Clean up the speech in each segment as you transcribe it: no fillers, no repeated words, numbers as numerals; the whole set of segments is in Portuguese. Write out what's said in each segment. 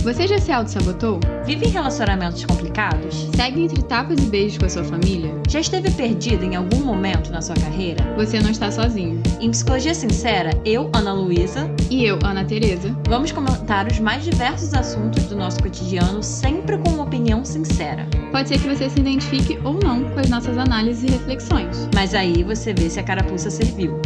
Você já se auto-sabotou? Vive em relacionamentos complicados? Segue entre tapas e beijos com a sua família? Já esteve perdido em algum momento na sua carreira? Você não está sozinho. Em Psicologia Sincera, eu, Ana Luísa, E eu, Ana Tereza, vamos comentar os mais diversos assuntos do nosso cotidiano, sempre com uma opinião sincera. pode ser que você se identifique ou não com as nossas análises e reflexões. Mas aí você vê se a carapuça serviu.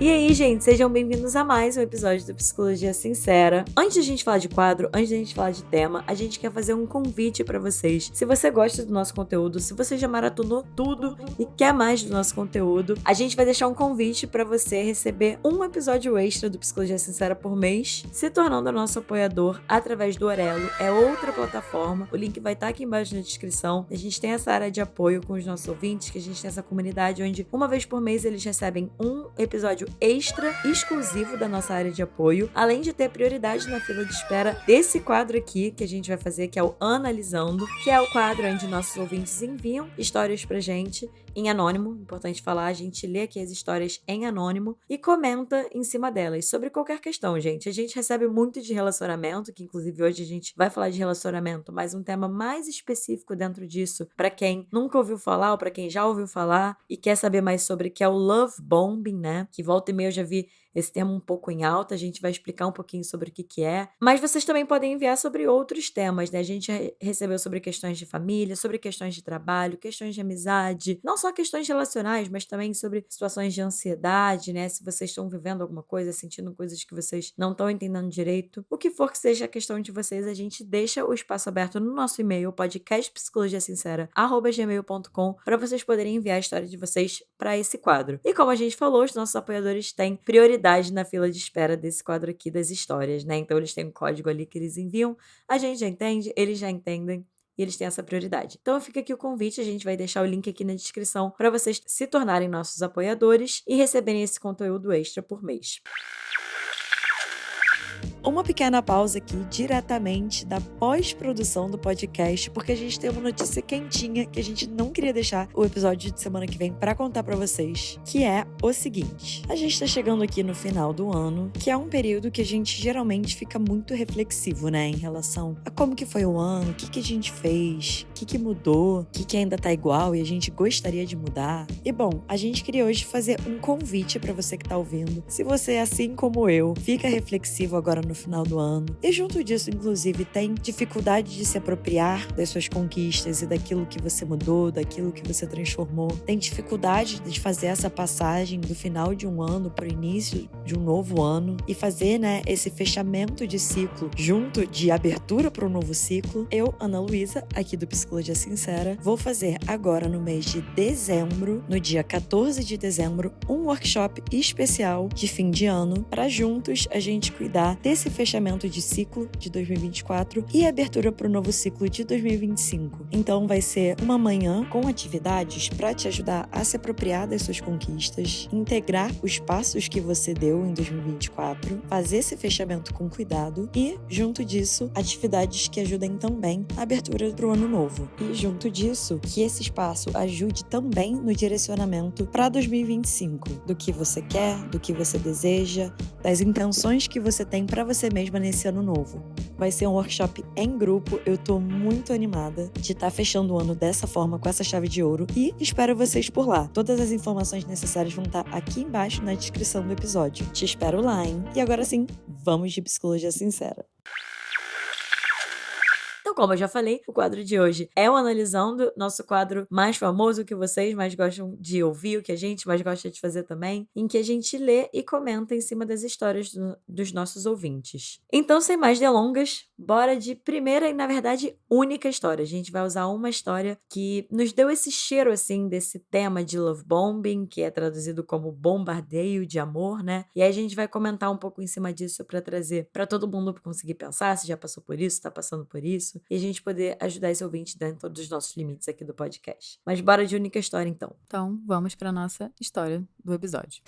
E aí, gente, sejam bem-vindos a mais um episódio do Psicologia Sincera. Antes de a gente falar de quadro, antes de a gente falar de tema, a gente quer fazer um convite pra vocês. Se você gosta do nosso conteúdo, se você já maratonou tudo e quer mais do nosso conteúdo, a gente vai deixar um convite pra você receber um episódio extra do Psicologia Sincera por mês, se tornando nosso apoiador através do Orelo. É outra plataforma, o link vai estar aqui embaixo na descrição. A gente tem essa área de apoio com os nossos ouvintes, que a gente tem essa comunidade onde uma vez por mês eles recebem um episódio extra exclusivo da nossa área de apoio, além de ter prioridade na fila de espera desse quadro aqui que a gente vai fazer, que é o Analisando, que é o quadro onde nossos ouvintes enviam histórias pra gente em anônimo. Importante falar, a gente lê aqui as histórias em anônimo e comenta em cima delas sobre qualquer questão, gente. A gente recebe muito de relacionamento, que inclusive hoje a gente vai falar de relacionamento, mas um tema mais específico dentro disso, pra quem nunca ouviu falar ou pra quem já ouviu falar e quer saber mais sobre, que é o love bombing, né? Que volta e meia eu já vi esse termo um pouco em alta, a gente vai explicar um pouquinho sobre o que é. Mas vocês também podem enviar sobre outros temas, né? A gente recebeu sobre questões de família, sobre questões de trabalho, questões de amizade, não só questões relacionais, mas também sobre situações de ansiedade, né? Se vocês estão vivendo alguma coisa, sentindo coisas que vocês não estão entendendo direito, o que for que seja a questão de vocês, a gente deixa o espaço aberto no nosso e-mail, podcastpsicologiasincera@gmail.com, para vocês poderem enviar a história de vocês para esse quadro. E como a gente falou, os nossos apoiadores têm prioridade na fila de espera desse quadro aqui das histórias, né? Então eles têm um código ali que eles enviam, a gente já entende, eles já entendem e eles têm essa prioridade. Então fica aqui o convite, a gente vai deixar o link aqui na descrição para vocês se tornarem nossos apoiadores e receberem esse conteúdo extra por mês. Uma pequena pausa aqui, diretamente da pós-produção do podcast, porque a gente tem uma notícia quentinha que a gente não queria deixar o episódio de semana que vem pra contar pra vocês, que é o seguinte: a gente tá chegando aqui no final do ano, que é um período que a gente geralmente fica muito reflexivo, né, em relação a como que foi o ano, o que a gente fez, o que mudou, o que ainda tá igual e a gente gostaria de mudar. E bom, a gente queria hoje fazer um convite pra você que tá ouvindo. Se você, assim como eu, fica reflexivo agora no final do ano e junto disso, inclusive, tem dificuldade de se apropriar das suas conquistas e daquilo que você mudou, daquilo que você transformou, tem dificuldade de fazer essa passagem do final de um ano para o início de um novo ano e fazer, né, esse fechamento de ciclo junto de abertura para um novo ciclo, eu, Ana Luísa, aqui do Psicologia Sincera, vou fazer agora no mês de dezembro, no dia 14 de dezembro, um workshop especial de fim de ano para juntos a gente cuidar desse fechamento de ciclo de 2024 e abertura para o novo ciclo de 2025. Então vai ser uma manhã com atividades para te ajudar a se apropriar das suas conquistas, integrar os passos que você deu em 2024, fazer esse fechamento com cuidado e, junto disso, atividades que ajudem também a abertura para o ano novo. E, junto disso, que esse espaço ajude também no direcionamento para 2025, do que você quer, do que você deseja, das intenções que você tem para você mesma nesse ano novo. Vai ser um workshop em grupo, eu tô muito animada de estar fechando o ano dessa forma, com essa chave de ouro, e espero vocês por lá. Todas as informações necessárias vão estar aqui embaixo na descrição do episódio. Te espero lá, hein? E agora sim, vamos de Psicologia Sincera. Então, como eu já falei, o quadro de hoje é o Analisando, nosso quadro mais famoso, que vocês mais gostam de ouvir, o que a gente mais gosta de fazer também, em que a gente lê e comenta em cima das histórias dos nossos ouvintes. Então, sem mais delongas, bora de primeira e, na verdade, única história. A gente vai usar uma história que nos deu esse cheiro, assim, desse tema de love bombing, que é traduzido como bombardeio de amor, né? E aí a gente vai comentar um pouco em cima disso pra trazer pra todo mundo conseguir pensar se já passou por isso, tá passando por isso, e a gente poder ajudar esse ouvinte dentro dos nossos limites aqui do podcast. Mas bora de única história, então. Então, vamos para nossa história do episódio.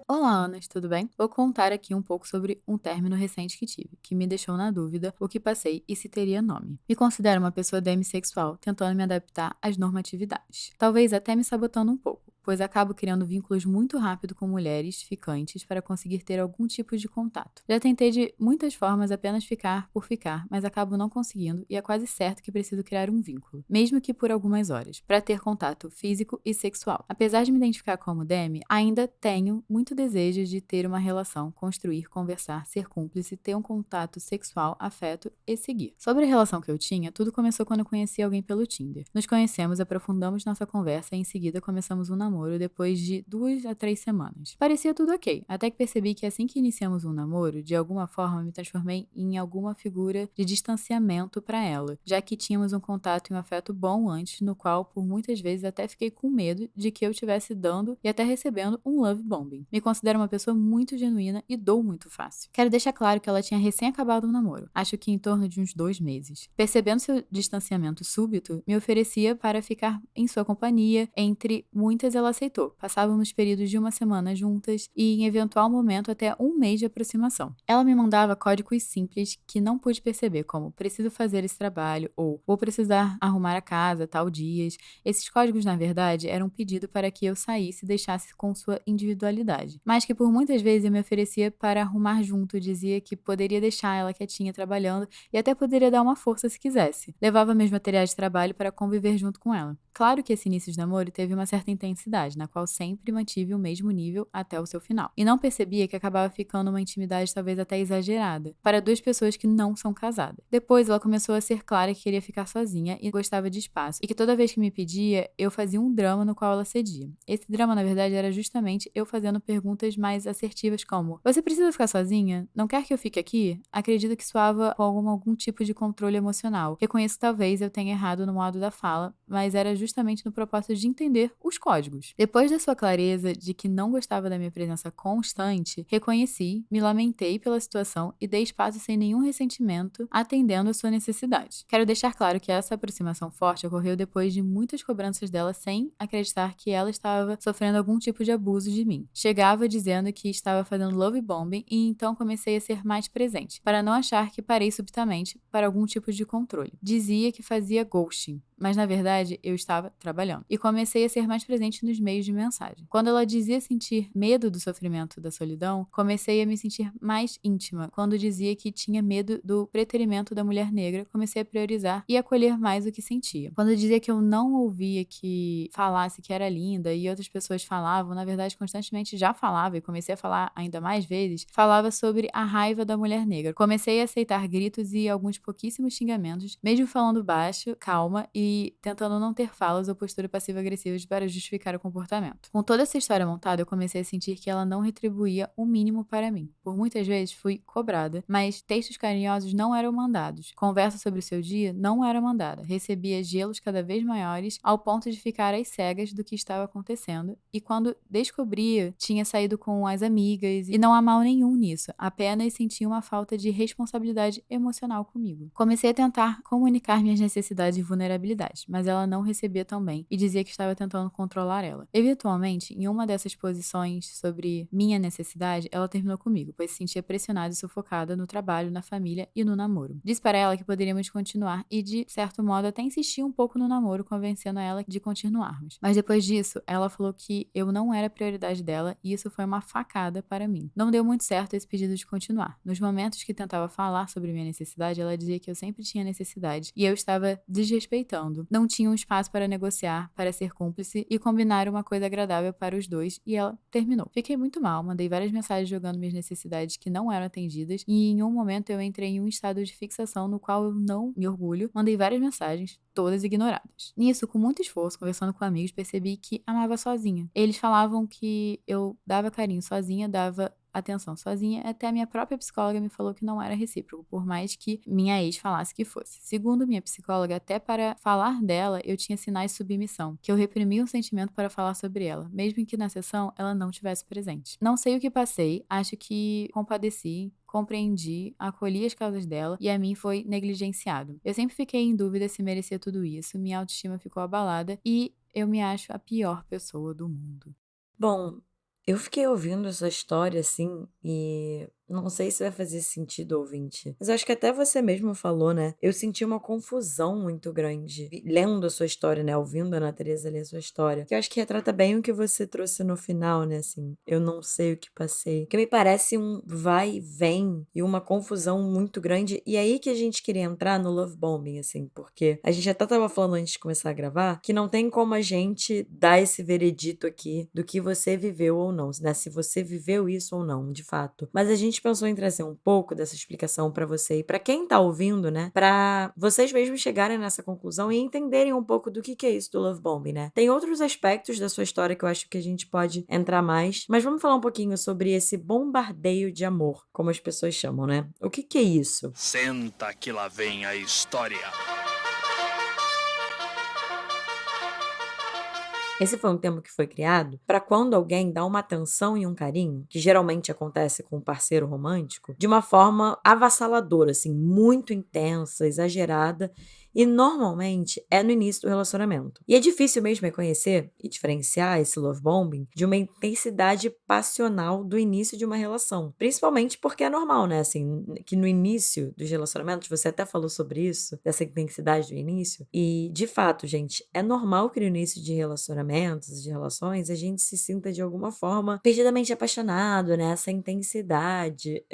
Olá, Anas, tudo bem? Vou contar aqui um pouco sobre um término recente que tive, que me deixou na dúvida o que passei e se teria nome. Me considero uma pessoa demissexual, tentando me adaptar às normatividades. Talvez até me sabotando um pouco. pois acabo criando vínculos muito rápido com mulheres ficantes para conseguir ter algum tipo de contato. Já tentei de muitas formas apenas ficar por ficar, mas acabo não conseguindo e é quase certo que preciso criar um vínculo, mesmo que por algumas horas, para ter contato físico e sexual. Apesar de me identificar como demi, ainda tenho muito desejo de ter uma relação, construir, conversar, ser cúmplice, ter um contato sexual, afeto e seguir. Sobre a relação que eu tinha, tudo começou quando eu conheci alguém pelo Tinder. Nos conhecemos, aprofundamos nossa conversa e em seguida começamos um namoro depois de 2 a 3 semanas. Parecia tudo ok, até que percebi que assim que iniciamos um namoro, de alguma forma me transformei em alguma figura de distanciamento para ela, já que tínhamos um contato e um afeto bom antes, no qual por muitas vezes até fiquei com medo de que eu estivesse dando e até recebendo um love bombing. Me considero uma pessoa muito genuína e dou muito fácil. Quero deixar claro que ela tinha recém acabado um namoro, acho que em torno de uns 2 meses. Percebendo seu distanciamento súbito, me oferecia para ficar em sua companhia, entre muitas ela aceitou. Passávamos períodos de 1 semana juntas e em eventual momento até 1 mês de aproximação. Ela me mandava códigos simples que não pude perceber, como preciso fazer esse trabalho ou vou precisar arrumar a casa tal dias. Esses códigos, na verdade, eram um pedido para que eu saísse e deixasse com sua individualidade, mas que por muitas vezes eu me oferecia para arrumar junto, dizia que poderia deixar ela quietinha trabalhando e até poderia dar uma força se quisesse. Levava meus materiais de trabalho para conviver junto com ela. Claro que esse início de namoro teve uma certa intensidade, na qual sempre mantive o mesmo nível até o seu final. E não percebia que acabava ficando uma intimidade talvez até exagerada, para 2 pessoas que não são casadas. Depois ela começou a ser clara que queria ficar sozinha e gostava de espaço, e que toda vez que me pedia, eu fazia um drama no qual ela cedia. Esse drama, na verdade, era justamente eu fazendo perguntas mais assertivas como: você precisa ficar sozinha? Não quer que eu fique aqui? Acredito que soava com algum tipo de controle emocional. Reconheço que talvez eu tenha errado no modo da fala, mas era justamente no propósito de entender os códigos. Depois da sua clareza de que não gostava da minha presença constante, reconheci, me lamentei pela situação e dei espaço sem nenhum ressentimento, atendendo a sua necessidade. Quero deixar claro que essa aproximação forte ocorreu depois de muitas cobranças dela sem acreditar que ela estava sofrendo algum tipo de abuso de mim. Chegava dizendo que estava fazendo love bombing e então comecei a ser mais presente, para não achar que parei subitamente para algum tipo de controle. Dizia que fazia ghosting, mas na verdade eu estava trabalhando. E comecei a ser mais presente nos meios de mensagem. Quando ela dizia sentir medo do sofrimento da solidão, comecei a me sentir mais íntima. Quando dizia que tinha medo do preterimento da mulher negra, comecei a priorizar e acolher mais o que sentia. Quando dizia que eu não ouvia que falasse que era linda e outras pessoas falavam, na verdade constantemente já falava e comecei a falar ainda mais vezes, falava sobre a raiva da mulher negra. Comecei a aceitar gritos e alguns pouquíssimos xingamentos, mesmo falando baixo, calma e tentando não ter falas ou postura passiva-agressivas para justificar o comportamento. Com toda essa história montada, eu comecei a sentir que ela não retribuía o mínimo para mim. Por muitas vezes fui cobrada, mas textos carinhosos não eram mandados. Conversa sobre o seu dia não era mandada. Recebia gelos cada vez maiores ao ponto de ficar às cegas do que estava acontecendo e quando descobria, tinha saído com as amigas e não há mal nenhum nisso, apenas sentia uma falta de responsabilidade emocional comigo. Comecei a tentar comunicar minhas necessidades e vulnerabilidades, mas ela não recebia tão bem e dizia que estava tentando controlar ela. Eventualmente, em uma dessas posições sobre minha necessidade, ela terminou comigo, pois se sentia pressionada e sufocada no trabalho, na família e no namoro. Disse para ela que poderíamos continuar e, de certo modo, até insistia um pouco no namoro, convencendo ela de continuarmos. Mas depois disso, ela falou que eu não era a prioridade dela e isso foi uma facada para mim. Não deu muito certo esse pedido de continuar. Nos momentos que tentava falar sobre minha necessidade, ela dizia que eu sempre tinha necessidade e eu estava desrespeitando. Não tinha um espaço para negociar, para ser cúmplice e combinar uma coisa agradável para os dois e ela terminou. Fiquei muito mal, mandei várias mensagens jogando minhas necessidades que não eram atendidas e em um momento eu entrei em um estado de fixação no qual eu não me orgulho, mandei várias mensagens, todas ignoradas. Nisso, com muito esforço, conversando com amigos, percebi que amava sozinha. Eles falavam que eu dava carinho sozinha, dava atenção sozinha, até a minha própria psicóloga me falou que não era recíproco, por mais que minha ex falasse que fosse. Segundo minha psicóloga, até para falar dela, eu tinha sinais de submissão, que eu reprimia um sentimento para falar sobre ela, mesmo que na sessão ela não estivesse presente. Não sei o que passei, acho que compadeci, compreendi, acolhi as causas dela e a mim foi negligenciado. Eu sempre fiquei em dúvida se merecia tudo isso, minha autoestima ficou abalada e eu me acho a pior pessoa do mundo. Bom, eu fiquei ouvindo essa história, assim, e Não sei se vai fazer sentido, ouvinte, mas eu acho que até você mesmo falou, né? Eu senti uma confusão muito grande lendo a sua história, né? Ouvindo a Ana Teresa ler a sua história. Que eu acho que retrata bem o que você trouxe no final, né? Assim, eu não sei o que passei. Que me parece um vai e vem e uma confusão muito grande. E aí que a gente queria entrar no love bombing, assim, porque a gente até tava falando antes de começar a gravar que não tem como a gente dar esse veredito aqui do que você viveu ou não, né? Se você viveu isso ou não, de fato. Mas a gente pensou em trazer um pouco dessa explicação pra você e pra quem tá ouvindo, né? Pra vocês mesmos chegarem nessa conclusão e entenderem um pouco do que é isso do love bombing, né? Tem outros aspectos da sua história que eu acho que a gente pode entrar mais, mas vamos falar um pouquinho sobre esse bombardeio de amor, como as pessoas chamam, né? O que é isso? Senta que lá vem a história. Esse foi um termo que foi criado para quando alguém dá uma atenção e um carinho, que geralmente acontece com um parceiro romântico, de uma forma avassaladora, assim, muito intensa, exagerada, e normalmente é no início do relacionamento. E é difícil mesmo reconhecer e diferenciar esse love bombing de uma intensidade passional do início de uma relação. Principalmente porque é normal, né? Assim, que no início dos relacionamentos, você até falou sobre isso, dessa intensidade do início. E, de fato, gente, é normal que no início de relacionamentos, de relações, a gente se sinta de alguma forma perdidamente apaixonado, né? Essa intensidade.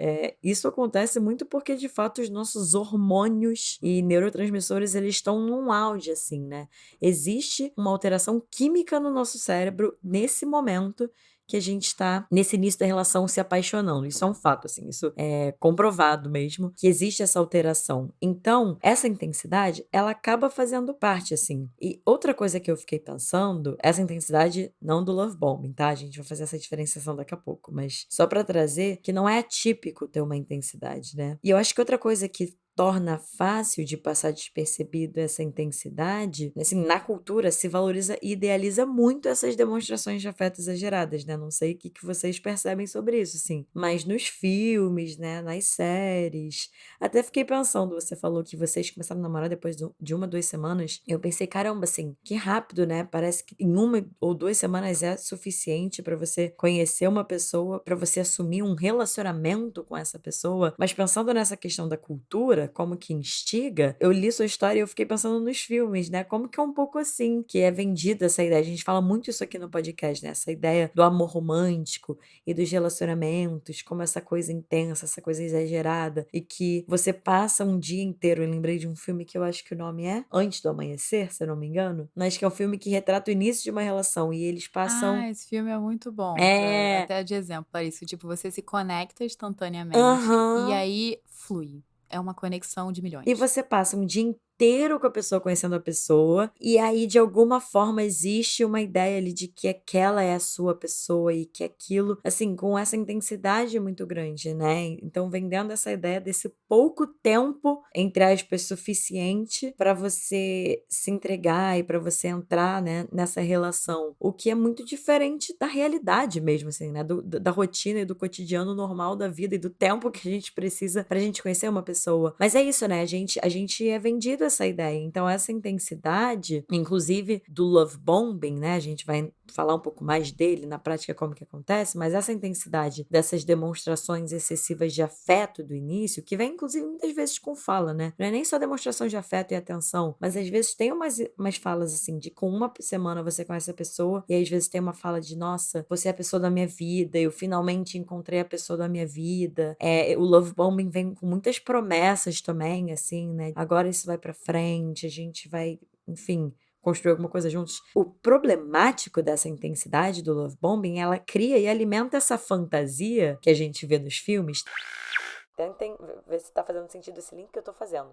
Isso acontece muito porque, de fato, os nossos hormônios e neurotransmissores eles estão num auge, assim, né? Existe uma alteração química no nosso cérebro nesse momento que a gente tá nesse início da relação se apaixonando. Isso é um fato, assim, isso é comprovado mesmo, que existe essa alteração. Então, essa intensidade, ela acaba fazendo parte, assim. E outra coisa que eu fiquei pensando, essa intensidade não do love bombing, tá? A gente vai fazer essa diferenciação daqui a pouco, mas só pra trazer que não é atípico ter uma intensidade, né? E eu acho que outra coisa que torna fácil de passar despercebido essa intensidade, assim, na cultura se valoriza e idealiza muito essas demonstrações de afeto exageradas, né? Não sei o que vocês percebem sobre isso, assim, mas nos filmes, né, nas séries, até fiquei pensando, você falou que vocês começaram a namorar depois de 1, 2 semanas, eu pensei, caramba, assim, que rápido, né? Parece que em 1 ou 2 semanas é suficiente pra você conhecer uma pessoa, pra você assumir um relacionamento com essa pessoa, mas pensando nessa questão da cultura, como que instiga, eu li sua história e eu fiquei pensando nos filmes, né? Como que é um pouco assim que é vendida essa ideia. A gente fala muito isso aqui no podcast, né? Essa ideia do amor romântico e dos relacionamentos, como essa coisa intensa, essa coisa exagerada, e que você passa um dia inteiro. Eu lembrei de um filme que eu acho que o nome é Antes do Amanhecer, se eu não me engano, mas que é um filme que retrata o início de uma relação e eles passam. Esse filme é muito bom, É. até de exemplo para isso. Tipo, você se conecta instantaneamente e Aham. aí flui. É uma conexão de E milhões. você passa um dia inteiro com a pessoa, conhecendo a pessoa, e aí de alguma forma existe uma ideia ali de que aquela é a sua pessoa e que aquilo, assim, com essa intensidade muito grande, né? Então vendendo essa ideia desse pouco tempo, entre aspas, suficiente para você se entregar e para você entrar, né, nessa relação. O que é muito diferente da realidade mesmo, assim, né? Da rotina e do cotidiano normal da vida e do tempo que a gente precisa pra gente conhecer uma pessoa. Mas é isso, né? A gente é vendido essa ideia. Então, essa intensidade, inclusive do love bombing, né? A gente vai falar um pouco mais dele na prática, como que acontece, mas essa intensidade dessas demonstrações excessivas de afeto do início, que vem inclusive muitas vezes com fala, né? Não é nem só demonstração de afeto e atenção, mas às vezes tem umas falas assim, de com uma semana você conhece a pessoa, e às vezes tem uma fala de, nossa, você é a pessoa da minha vida, eu finalmente encontrei a pessoa da minha vida. O love bombing vem com muitas promessas também, assim, né? Agora isso vai pra frente, a gente vai, enfim, construir alguma coisa juntos. O problemático dessa intensidade do love bombing, ela cria e alimenta essa fantasia que a gente vê nos filmes. Tentem ver se tá fazendo sentido esse link que eu tô fazendo.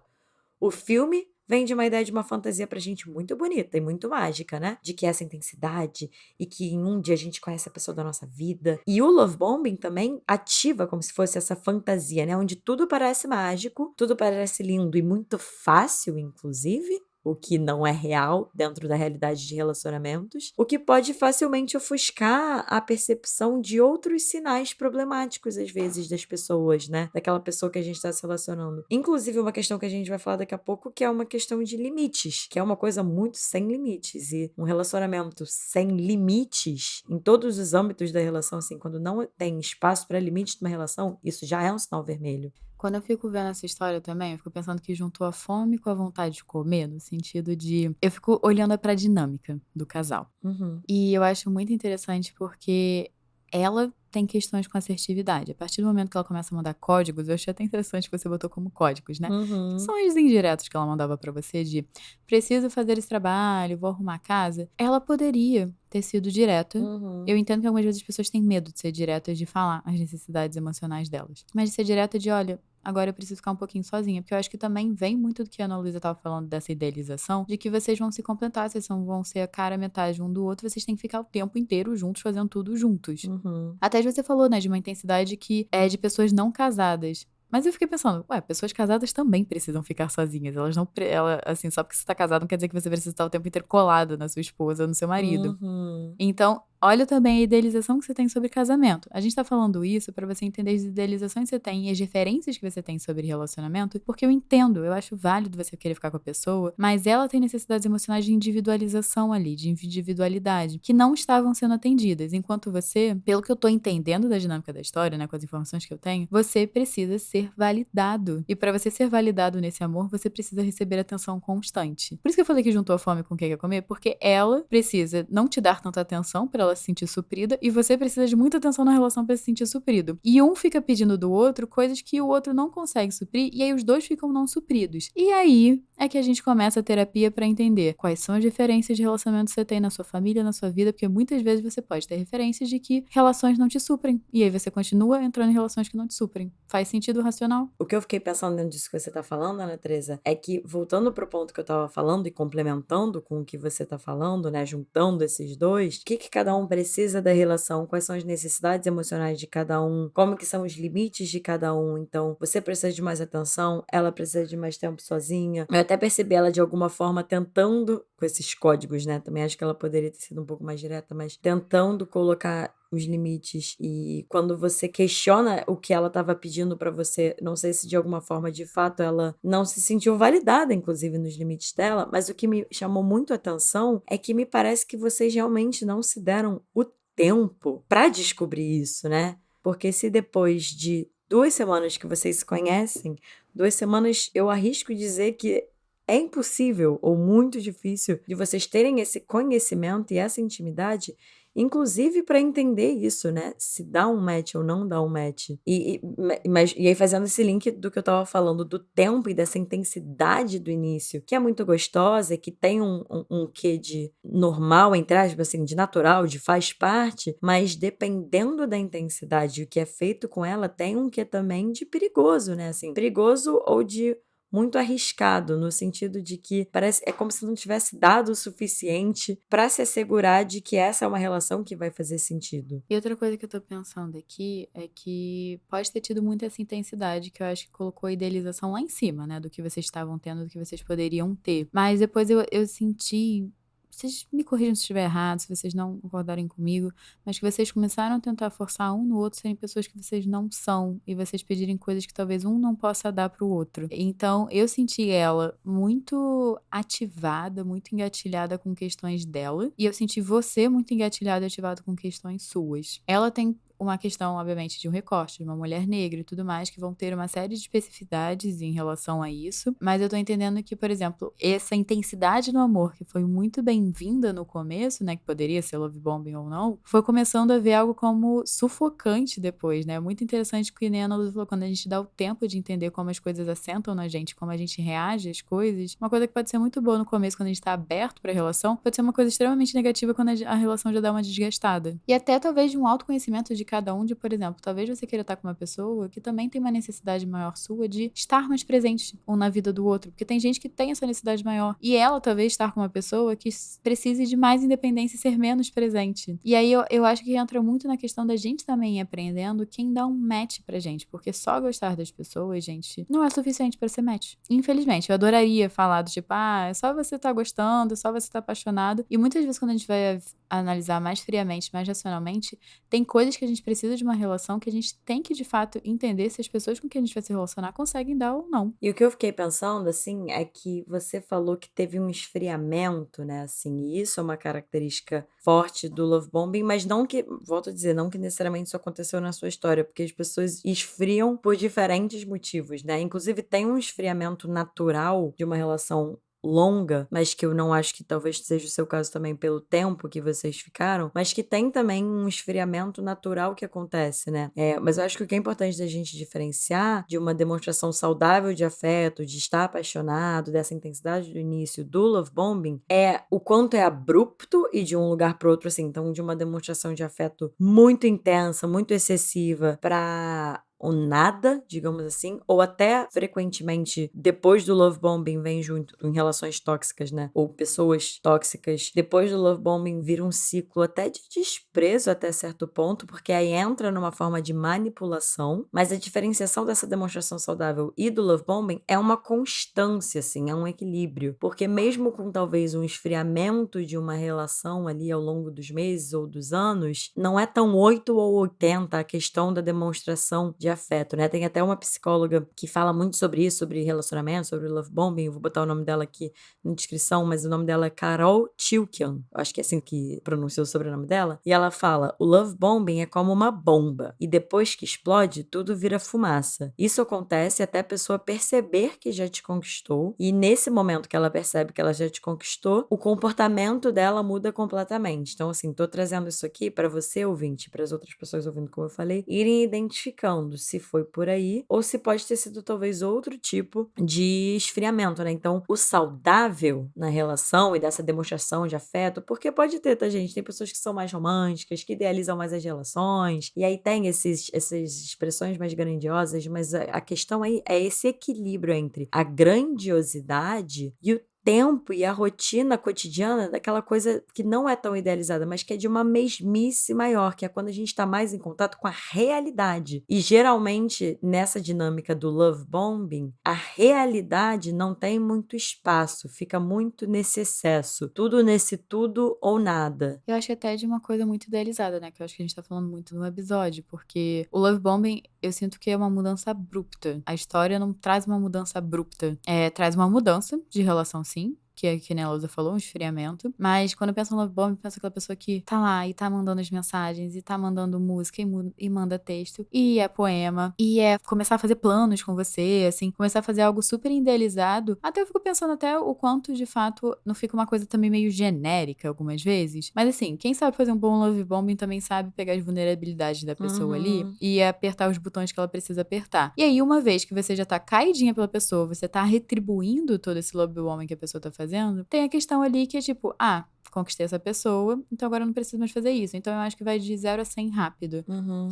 O filme vem de uma ideia de uma fantasia pra gente muito bonita e muito mágica, né? De que essa intensidade e que em um dia a gente conhece a pessoa da nossa vida. E o love bombing também ativa como se fosse essa fantasia, né? Onde tudo parece mágico, tudo parece lindo e muito fácil, inclusive. o que não é real dentro da realidade de relacionamentos, o que pode facilmente ofuscar a percepção de outros sinais problemáticos, às vezes, das pessoas, né? Daquela pessoa que a gente está se relacionando. Inclusive, uma questão que a gente vai falar daqui a pouco, que é uma questão de limites, que é uma coisa muito sem limites. E um relacionamento sem limites, em todos os âmbitos da relação, assim, quando não tem espaço para limites de uma relação, isso já é um sinal vermelho. Quando eu fico vendo essa história também, eu fico pensando que juntou a fome com a vontade de comer, no sentido de... Eu fico olhando pra dinâmica do casal. Uhum. E eu acho muito interessante porque ela tem questões com assertividade. A partir do momento que ela começa a mandar códigos, eu achei até interessante que você botou como códigos, né? Uhum. São os indiretos que ela mandava pra você de preciso fazer esse trabalho, vou arrumar a casa. Ela poderia ter sido direta. Uhum. Eu entendo que algumas vezes as pessoas têm medo de ser diretas, de falar as necessidades emocionais delas. Mas de ser direta de, olha, agora eu preciso ficar um pouquinho sozinha. Porque eu acho que também vem muito do que a Ana Luísa tava falando dessa idealização, de que vocês vão se completar, vocês vão ser a cara metade um do outro, vocês têm que ficar o tempo inteiro juntos, fazendo tudo juntos. Uhum. Até você falou, né, de uma intensidade que é de pessoas não casadas. Mas eu fiquei pensando, pessoas casadas também precisam ficar sozinhas. Elas não. Assim, só porque você tá casado não quer dizer que você precisa estar o tempo inteiro colado na sua esposa ou no seu marido. Uhum. Então, olha também a idealização que você tem sobre casamento. A gente tá falando isso pra você entender as idealizações que você tem e as referências que você tem sobre relacionamento, porque eu entendo, eu acho válido você querer ficar com a pessoa, mas ela tem necessidades emocionais de individualização ali, de individualidade, que não estavam sendo atendidas. Enquanto você, pelo que eu tô entendendo da dinâmica da história, né, com as informações que eu tenho, você precisa ser validado. E pra você ser validado nesse amor, você precisa receber atenção constante. Por isso que eu falei que juntou a fome com o que quer comer, porque ela precisa não te dar tanta atenção pra ela se sentir suprida, e você precisa de muita atenção na relação pra se sentir suprido. E um fica pedindo do outro coisas que o outro não consegue suprir, e aí os dois ficam não supridos. E aí é que a gente começa a terapia pra entender quais são as diferenças de relacionamento que você tem na sua família, na sua vida, porque muitas vezes você pode ter referências de que relações não te suprem, e aí você continua entrando em relações que não te suprem. Faz sentido racional? O que eu fiquei pensando dentro disso que você tá falando, Ana Teresa, é que, voltando pro ponto que eu tava falando e complementando com o que você tá falando, né, juntando esses dois, o que cada um precisa da relação, quais são as necessidades emocionais de cada um, como que são os limites de cada um. Então, você precisa de mais atenção, ela precisa de mais tempo sozinha. Eu até percebi ela de alguma forma tentando, com esses códigos, né, também acho que ela poderia ter sido um pouco mais direta, mas tentando colocar os limites. E quando você questiona o que ela estava pedindo pra você, não sei se de alguma forma, de fato, ela não se sentiu validada, inclusive, nos limites dela, mas o que me chamou muito a atenção é que me parece que vocês realmente não se deram o tempo pra descobrir isso, né? Porque se depois de 2 semanas que vocês se conhecem, 2 semanas, eu arrisco dizer que é impossível ou muito difícil de vocês terem esse conhecimento e essa intimidade, inclusive para entender isso, né? Se dá um match ou não dá um match. E aí fazendo esse link do que eu tava falando, do tempo e dessa intensidade do início, que é muito gostosa e que tem um quê de normal, entre aspas, assim, de natural, de faz parte, mas dependendo da intensidade e o que é feito com ela, tem um quê também de perigoso, né? Assim, perigoso ou de muito arriscado, no sentido de que é como se não tivesse dado o suficiente para se assegurar de que essa é uma relação que vai fazer sentido. E outra coisa que eu tô pensando aqui é que pode ter tido muita essa intensidade, que eu acho que colocou a idealização lá em cima, né, do que vocês estavam tendo, do que vocês poderiam ter. Mas depois eu senti... Vocês me corrijam se estiver errado, se vocês não concordarem comigo, mas que vocês começaram a tentar forçar um no outro serem pessoas que vocês não são, e vocês pedirem coisas que talvez um não possa dar pro outro. Então, eu senti ela muito ativada, muito engatilhada com questões dela, e eu senti você muito engatilhado e ativado com questões suas. Ela tem uma questão, obviamente, de um recorte, de uma mulher negra e tudo mais, que vão ter uma série de especificidades em relação a isso, mas eu tô entendendo que, por exemplo, essa intensidade no amor, que foi muito bem-vinda no começo, né, que poderia ser love bombing ou não, foi começando a ver algo como sufocante depois, né, muito interessante que nem a Ana Luísa falou, quando a gente dá o tempo de entender como as coisas assentam na gente, como a gente reage às coisas, uma coisa que pode ser muito boa no começo, quando a gente tá aberto pra relação, pode ser uma coisa extremamente negativa quando a relação já dá uma desgastada. E até talvez de um autoconhecimento de cada um de, por exemplo, talvez você queira estar com uma pessoa que também tem uma necessidade maior sua de estar mais presente um na vida do outro, porque tem gente que tem essa necessidade maior, e ela talvez estar com uma pessoa que precise de mais independência e ser menos presente. E aí eu acho que entra muito na questão da gente também ir aprendendo quem dá um match pra gente, porque só gostar das pessoas, gente, não é suficiente pra ser match. Infelizmente, eu adoraria falar do tipo, é só você tá gostando, só você tá apaixonado, e muitas vezes quando a gente vai analisar mais friamente, mais racionalmente, tem coisas que a gente precisa de uma relação que a gente tem que, de fato, entender se as pessoas com quem a gente vai se relacionar conseguem dar ou não. E o que eu fiquei pensando, assim, é que você falou que teve um esfriamento, né, assim, e isso é uma característica forte do love bombing, mas não que, volto a dizer, não que necessariamente isso aconteceu na sua história, porque as pessoas esfriam por diferentes motivos, né? Inclusive tem um esfriamento natural de uma relação longa, mas que eu não acho que talvez seja o seu caso também pelo tempo que vocês ficaram, mas que tem também um esfriamento natural que acontece, né? Mas eu acho que o que é importante da gente diferenciar de uma demonstração saudável de afeto, de estar apaixonado, dessa intensidade do início do love bombing, é o quanto é abrupto e de um lugar para outro, assim, então de uma demonstração de afeto muito intensa, muito excessiva para ou nada, digamos assim, ou até frequentemente depois do love bombing vem junto em relações tóxicas, né? Ou pessoas tóxicas. Depois do love bombing vira um ciclo até de desprezo até certo ponto, porque aí entra numa forma de manipulação, mas a diferenciação dessa demonstração saudável e do love bombing é uma constância, assim, é um equilíbrio, porque mesmo com talvez um esfriamento de uma relação ali ao longo dos meses ou dos anos, não é tão 8 ou 80 a questão da demonstração de afeto, né? Tem até uma psicóloga que fala muito sobre isso, sobre relacionamento, sobre love bombing. Eu vou botar o nome dela aqui na descrição, mas o nome dela é Carol Chilkian. Eu acho que é assim que pronuncia o sobrenome dela. E ela fala: o love bombing é como uma bomba, e depois que explode, tudo vira fumaça. Isso acontece até a pessoa perceber que já te conquistou, e nesse momento que ela percebe que ela já te conquistou, o comportamento dela muda completamente. Então, assim, tô trazendo isso aqui para você, ouvinte, para as outras pessoas ouvindo, como eu falei, irem identificando se foi por aí ou se pode ter sido talvez outro tipo de esfriamento, né? Então, o saudável na relação e dessa demonstração de afeto, porque pode ter, tá, gente? Tem pessoas que são mais românticas, que idealizam mais as relações, e aí tem essas expressões mais grandiosas, mas a questão aí é esse equilíbrio entre a grandiosidade e o tempo e a rotina cotidiana daquela coisa que não é tão idealizada, mas que é de uma mesmice maior, que é quando a gente está mais em contato com a realidade. E geralmente, nessa dinâmica do love bombing, a realidade não tem muito espaço, fica muito nesse excesso. Tudo nesse tudo ou nada. Eu acho que até de uma coisa muito idealizada, né? Que eu acho que a gente tá falando muito no episódio, porque o love bombing, eu sinto que é uma mudança abrupta. A história não traz uma mudança abrupta. Traz uma mudança de relação, sim. Que é que a Lusa falou, um esfriamento. Mas quando eu penso no love bomb, eu penso aquela pessoa que tá lá e tá mandando as mensagens, e tá mandando música, e manda texto, e é poema, e é começar a fazer planos com você, assim, começar a fazer algo super idealizado. Até eu fico pensando até o quanto, de fato, não fica uma coisa também meio genérica algumas vezes. Mas assim, quem sabe fazer um bom love bombing também sabe pegar as vulnerabilidades da pessoa ali e apertar os botões que ela precisa apertar. E aí, uma vez que você já tá caidinha pela pessoa, você tá retribuindo todo esse love bombing que a pessoa tá fazendo, tem a questão ali que é tipo, conquistei essa pessoa, então agora eu não preciso mais fazer isso. Então eu acho que vai de 0 a 100 rápido.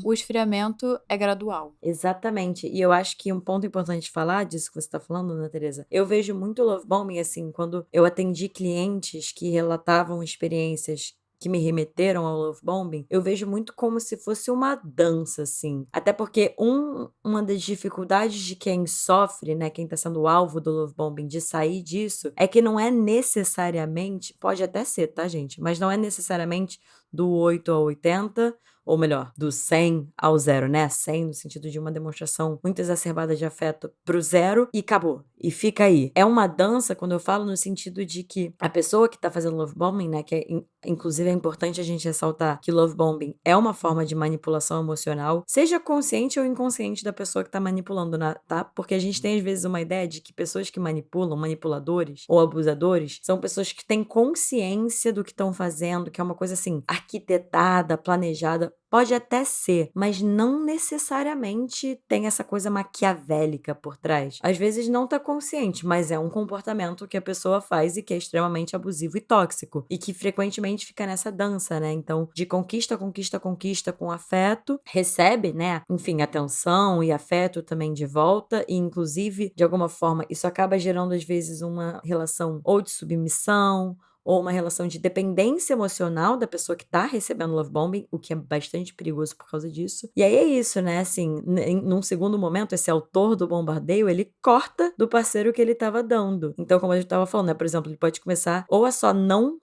O esfriamento é gradual. Exatamente. E eu acho que um ponto importante de falar disso que você tá falando, Ana Teresa, eu vejo muito love bombing, assim, quando eu atendi clientes que relatavam experiências que me remeteram ao love bombing, eu vejo muito como se fosse uma dança, assim. Até porque uma das dificuldades de quem sofre, né, quem tá sendo alvo do love bombing, de sair disso, é que não é necessariamente, pode até ser, tá, gente? Mas não é necessariamente do 8 ao 80, ou melhor, do 100 ao 0, né? 100 no sentido de uma demonstração muito exacerbada de afeto pro 0 e acabou. E fica aí. É uma dança, quando eu falo no sentido de que a pessoa que tá fazendo love bombing, né, que inclusive é importante a gente ressaltar que love bombing é uma forma de manipulação emocional, seja consciente ou inconsciente da pessoa que tá manipulando, tá? Porque a gente tem às vezes uma ideia de que pessoas que manipulam, manipuladores ou abusadores, são pessoas que têm consciência do que estão fazendo, que é uma coisa assim, arquitetada, planejada. Pode até ser, mas não necessariamente tem essa coisa maquiavélica por trás. Às vezes não tá consciente, mas é um comportamento que a pessoa faz e que é extremamente abusivo e tóxico. E que frequentemente fica nessa dança, né? Então, de conquista, conquista, conquista com afeto, recebe, né? Enfim, atenção e afeto também de volta. E, inclusive, de alguma forma, isso acaba gerando, às vezes, uma relação ou de submissão, ou uma relação de dependência emocional da pessoa que tá recebendo love bombing, o que é bastante perigoso por causa disso. E aí é isso, né? Assim, num segundo momento, esse autor do bombardeio, ele corta do parceiro que ele tava dando. Então, como a gente tava falando, né? Por exemplo, ele pode começar ou a só não,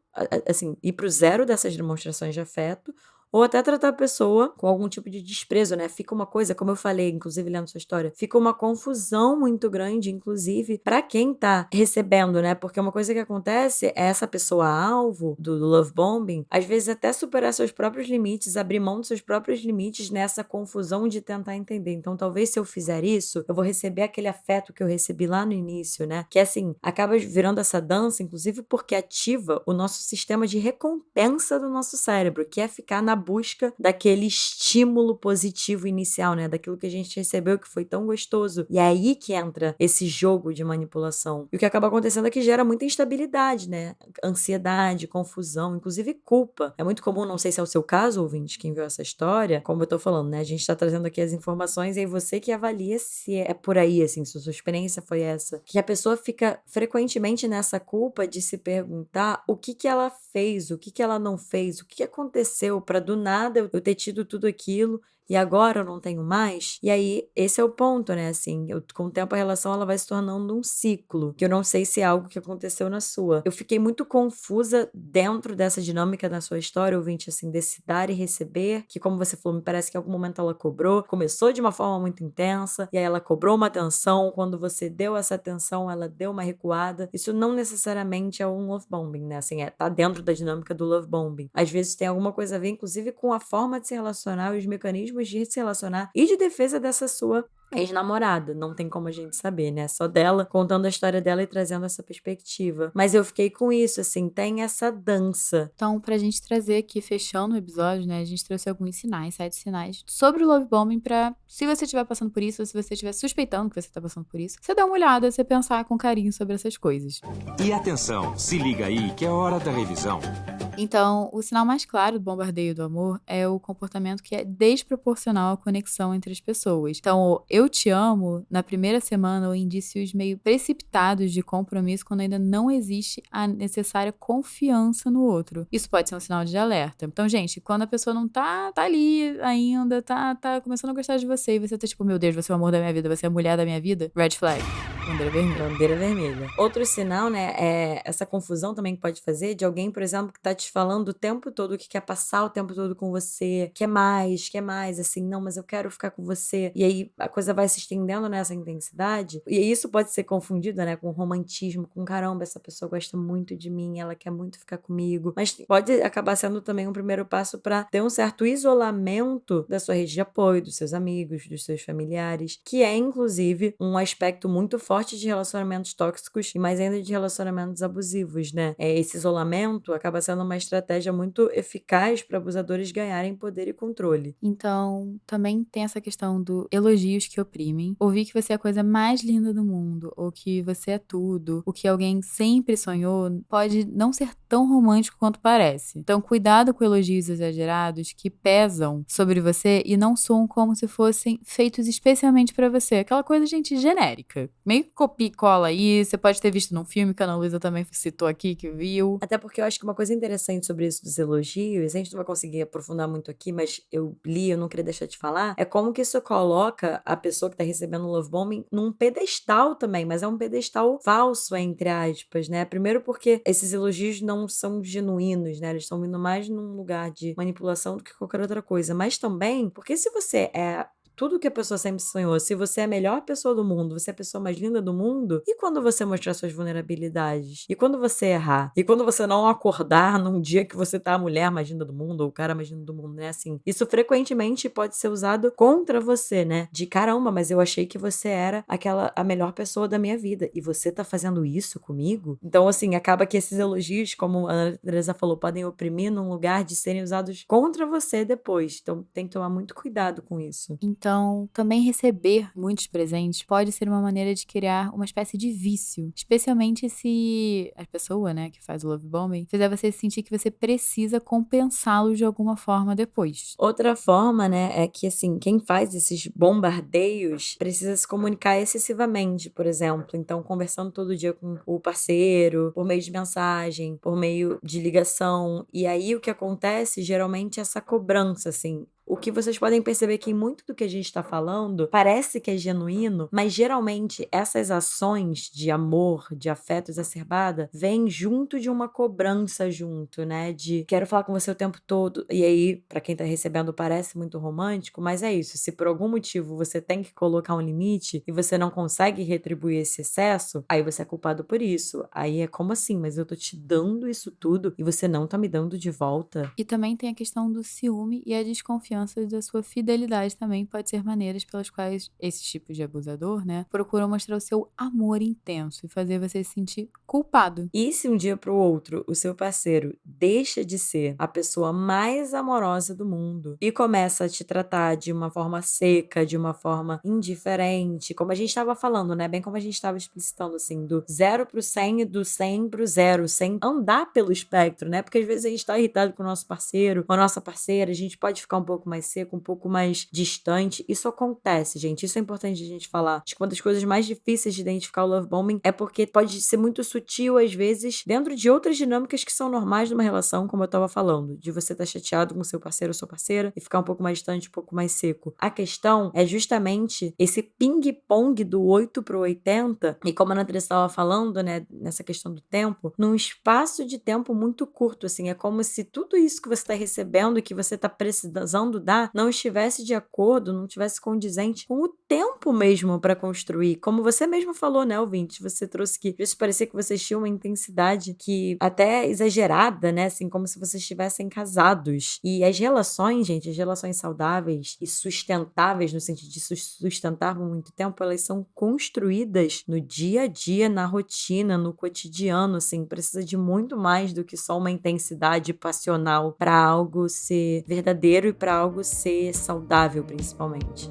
assim, ir pro zero dessas demonstrações de afeto, ou até tratar a pessoa com algum tipo de desprezo, né? Fica uma coisa, como eu falei, inclusive lendo sua história, fica uma confusão muito grande, inclusive, pra quem tá recebendo, né? Porque uma coisa que acontece é essa pessoa alvo do love bombing, às vezes até superar seus próprios limites, abrir mão dos seus próprios limites nessa confusão de tentar entender. Então, talvez se eu fizer isso, eu vou receber aquele afeto que eu recebi lá no início, né? Que assim, acaba virando essa dança, inclusive porque ativa o nosso sistema de recompensa do nosso cérebro, que é ficar na busca daquele estímulo positivo inicial, né? Daquilo que a gente recebeu que foi tão gostoso. E é aí que entra esse jogo de manipulação. E o que acaba acontecendo é que gera muita instabilidade, né? Ansiedade, confusão, inclusive culpa. É muito comum, não sei se é o seu caso, ouvinte, quem viu essa história, como eu tô falando, né? A gente tá trazendo aqui as informações e aí você que avalia se é por aí, assim, se a sua experiência foi essa. Que a pessoa fica frequentemente nessa culpa de se perguntar o que ela fez, o que ela não fez, o que aconteceu pra do nada eu ter tido tudo aquilo e agora eu não tenho mais. E aí, esse é o ponto, né? Assim, com o tempo a relação ela vai se tornando um ciclo, que eu não sei se é algo que aconteceu na sua. Eu fiquei muito confusa dentro dessa dinâmica da sua história, ouvinte, assim, desse dar e receber, que como você falou, me parece que em algum momento ela cobrou, começou de uma forma muito intensa, e aí ela cobrou uma atenção, quando você deu essa atenção, ela deu uma recuada. Isso não necessariamente é um love bombing, né? Assim, tá dentro da dinâmica do love bombing. Às vezes tem alguma coisa a ver, inclusive, com a forma de se relacionar e os mecanismos de se relacionar e de defesa dessa sua ex-namorada. Não tem como a gente saber, né? Só dela contando a história dela e trazendo essa perspectiva. Mas eu fiquei com isso, assim, tem essa dança. Então, pra gente trazer aqui, fechando o episódio, né, a gente trouxe alguns sinais, 7 sinais, sobre o love bombing pra, se você estiver passando por isso, ou se você estiver suspeitando que você tá passando por isso, você dá uma olhada, você pensar com carinho sobre essas coisas. E atenção, se liga aí que é hora da revisão. Então, o sinal mais claro do bombardeio do amor é o comportamento que é desproporcional à conexão entre as pessoas. Então, o eu te amo, na primeira semana, ou indícios meio precipitados de compromisso quando ainda não existe a necessária confiança no outro. Isso pode ser um sinal de alerta. Então, gente, quando a pessoa não tá ali ainda, tá começando a gostar de você, e você tá tipo, meu Deus, você é o amor da minha vida, você é a mulher da minha vida, red flag. Bandeira vermelha. Bandeira vermelha. Outro sinal, né, é essa confusão também que pode fazer de alguém, por exemplo, que tá te falando o tempo todo que quer passar o tempo todo com você, quer mais, assim, não, mas eu quero ficar com você. E aí a coisa vai se estendendo nessa intensidade. E isso pode ser confundido, né, com romantismo, com caramba, essa pessoa gosta muito de mim, ela quer muito ficar comigo. Mas pode acabar sendo também um primeiro passo pra ter um certo isolamento da sua rede de apoio, dos seus amigos, dos seus familiares, que é, inclusive, um aspecto muito forte de relacionamentos tóxicos e mais ainda de relacionamentos abusivos, né? Esse isolamento acaba sendo uma estratégia muito eficaz para abusadores ganharem poder e controle. Então, também tem essa questão do elogios que oprimem. Ouvir que você é a coisa mais linda do mundo, ou que você é tudo, o que alguém sempre sonhou, pode não ser tão romântico quanto parece. Então, cuidado com elogios exagerados que pesam sobre você e não soam como se fossem feitos especialmente pra você. Aquela coisa, gente, genérica. Meio copia e cola aí, você pode ter visto num filme que a Ana Luísa também citou aqui, que viu. Até porque eu acho que uma coisa interessante sobre isso dos elogios, a gente não vai conseguir aprofundar muito aqui, mas eu não queria deixar de falar, é como que isso coloca a pessoa que tá recebendo o love bombing num pedestal também, mas é um pedestal falso, entre aspas, né? Primeiro porque esses elogios não são genuínos, né? Eles estão vindo mais num lugar de manipulação do que qualquer outra coisa, mas também porque se você é tudo que a pessoa sempre sonhou. Se você é a melhor pessoa do mundo, você é a pessoa mais linda do mundo, e quando você mostrar suas vulnerabilidades? E quando você errar? E quando você não acordar num dia que você tá a mulher mais linda do mundo, ou o cara mais lindo do mundo, né? Assim, isso frequentemente pode ser usado contra você, né? De caramba, mas eu achei que você era a melhor pessoa da minha vida, e você tá fazendo isso comigo? Então, assim, acaba que esses elogios, como a Ana Teresa falou, podem oprimir num lugar de serem usados contra você depois. Então, tem que tomar muito cuidado com isso. Então, também receber muitos presentes pode ser uma maneira de criar uma espécie de vício, especialmente se a pessoa, né, que faz o love bombing, fizer você sentir que você precisa compensá-lo de alguma forma depois. Outra forma, né, é que, assim, quem faz esses bombardeios precisa se comunicar excessivamente, por exemplo. Então, conversando todo dia com o parceiro, por meio de mensagem, por meio de ligação. E aí, o que acontece, geralmente, é essa cobrança, assim. O que vocês podem perceber que muito do que a gente está falando parece que é genuíno, mas geralmente essas ações de amor, de afeto exacerbada, vêm junto de uma cobrança junto, né? De quero falar com você o tempo todo. E aí, pra quem tá recebendo, parece muito romântico, mas é isso. Se por algum motivo você tem que colocar um limite e você não consegue retribuir esse excesso, aí você é culpado por isso. Aí é como assim? Mas eu tô te dando isso tudo e você não tá me dando de volta? E também tem a questão do ciúme e a desconfiança da sua fidelidade também pode ser maneiras pelas quais esse tipo de abusador, né, procuram mostrar o seu amor intenso e fazer você se sentir culpado. E se um dia pro outro o seu parceiro deixa de ser a pessoa mais amorosa do mundo e começa a te tratar de uma forma seca, de uma forma indiferente, como a gente estava falando, né, bem como a gente estava explicitando, assim, do 0 pro 100 e do 100 pro 0, sem andar pelo espectro, né, porque às vezes a gente tá irritado com o nosso parceiro, com a nossa parceira, a gente pode ficar um pouco mais seco, um pouco mais distante. Isso acontece, gente. Isso é importante a gente falar. Acho que uma das coisas mais difíceis de identificar o love bombing é porque pode ser muito sutil, às vezes, dentro de outras dinâmicas que são normais numa relação, como eu tava falando. De você estar chateado com seu parceiro ou sua parceira e ficar um pouco mais distante, um pouco mais seco. A questão é justamente esse ping-pong do 8 pro 80, e como a Ana Teresa estava falando, né, nessa questão do tempo, num espaço de tempo muito curto, assim. É como se tudo isso que você tá recebendo e que você tá precisando dar não estivesse de acordo, não estivesse condizente com o tempo mesmo para construir. Como você mesmo falou, né, ouvinte? Você trouxe que às vezes parecia que vocês tinham uma intensidade que até exagerada, né? Assim, como se vocês estivessem casados. E as relações, gente, as relações saudáveis e sustentáveis, no sentido de sustentar por muito tempo, elas são construídas no dia a dia, na rotina, no cotidiano, assim. Precisa de muito mais do que só uma intensidade passional para algo ser verdadeiro e para algo ser saudável, principalmente.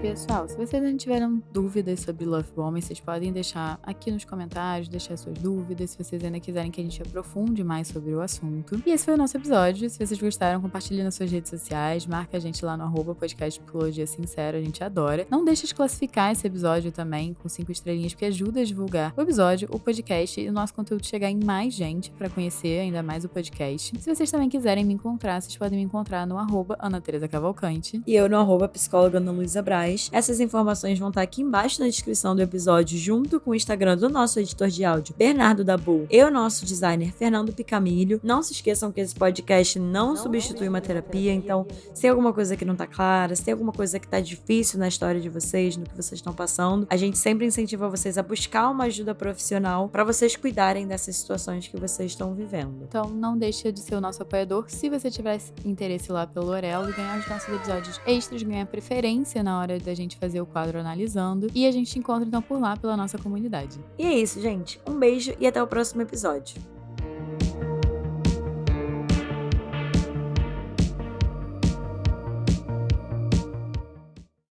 Pessoal, se vocês ainda tiveram dúvidas sobre love bombing, vocês podem deixar aqui nos comentários, deixar suas dúvidas, se vocês ainda quiserem que a gente aprofunde mais sobre o assunto. E esse foi o nosso episódio. Se vocês gostaram, compartilhe nas suas redes sociais, marca a gente lá no @podcast Psicologia Sincera, a gente adora. Não deixe de classificar esse episódio também com 5 estrelinhas, porque ajuda a divulgar o episódio, o podcast e o nosso conteúdo chegar em mais gente para conhecer ainda mais o podcast. Se vocês também quiserem me encontrar, vocês podem me encontrar no @Ana Teresa Cavalcante. E eu no @psicóloga Ana Luísa Braz. Essas informações vão estar aqui embaixo na descrição do episódio, junto com o Instagram do nosso editor de áudio, Bernardo Dabu, e o nosso designer, Fernando Picamilho. Não se esqueçam que esse podcast não substitui uma terapia, então, se tem alguma coisa que não tá clara, se tem alguma coisa que tá difícil na história de vocês, no que vocês estão passando, a gente sempre incentiva vocês a buscar uma ajuda profissional para vocês cuidarem dessas situações que vocês estão vivendo. Então, não deixa de ser o nosso apoiador se você tiver interesse lá pelo Orelo e ganhar os nossos episódios extras, ganhar preferência na hora da gente fazer o quadro analisando. E a gente te encontra então por lá, pela nossa comunidade. E é isso, gente. Um beijo e até o próximo episódio.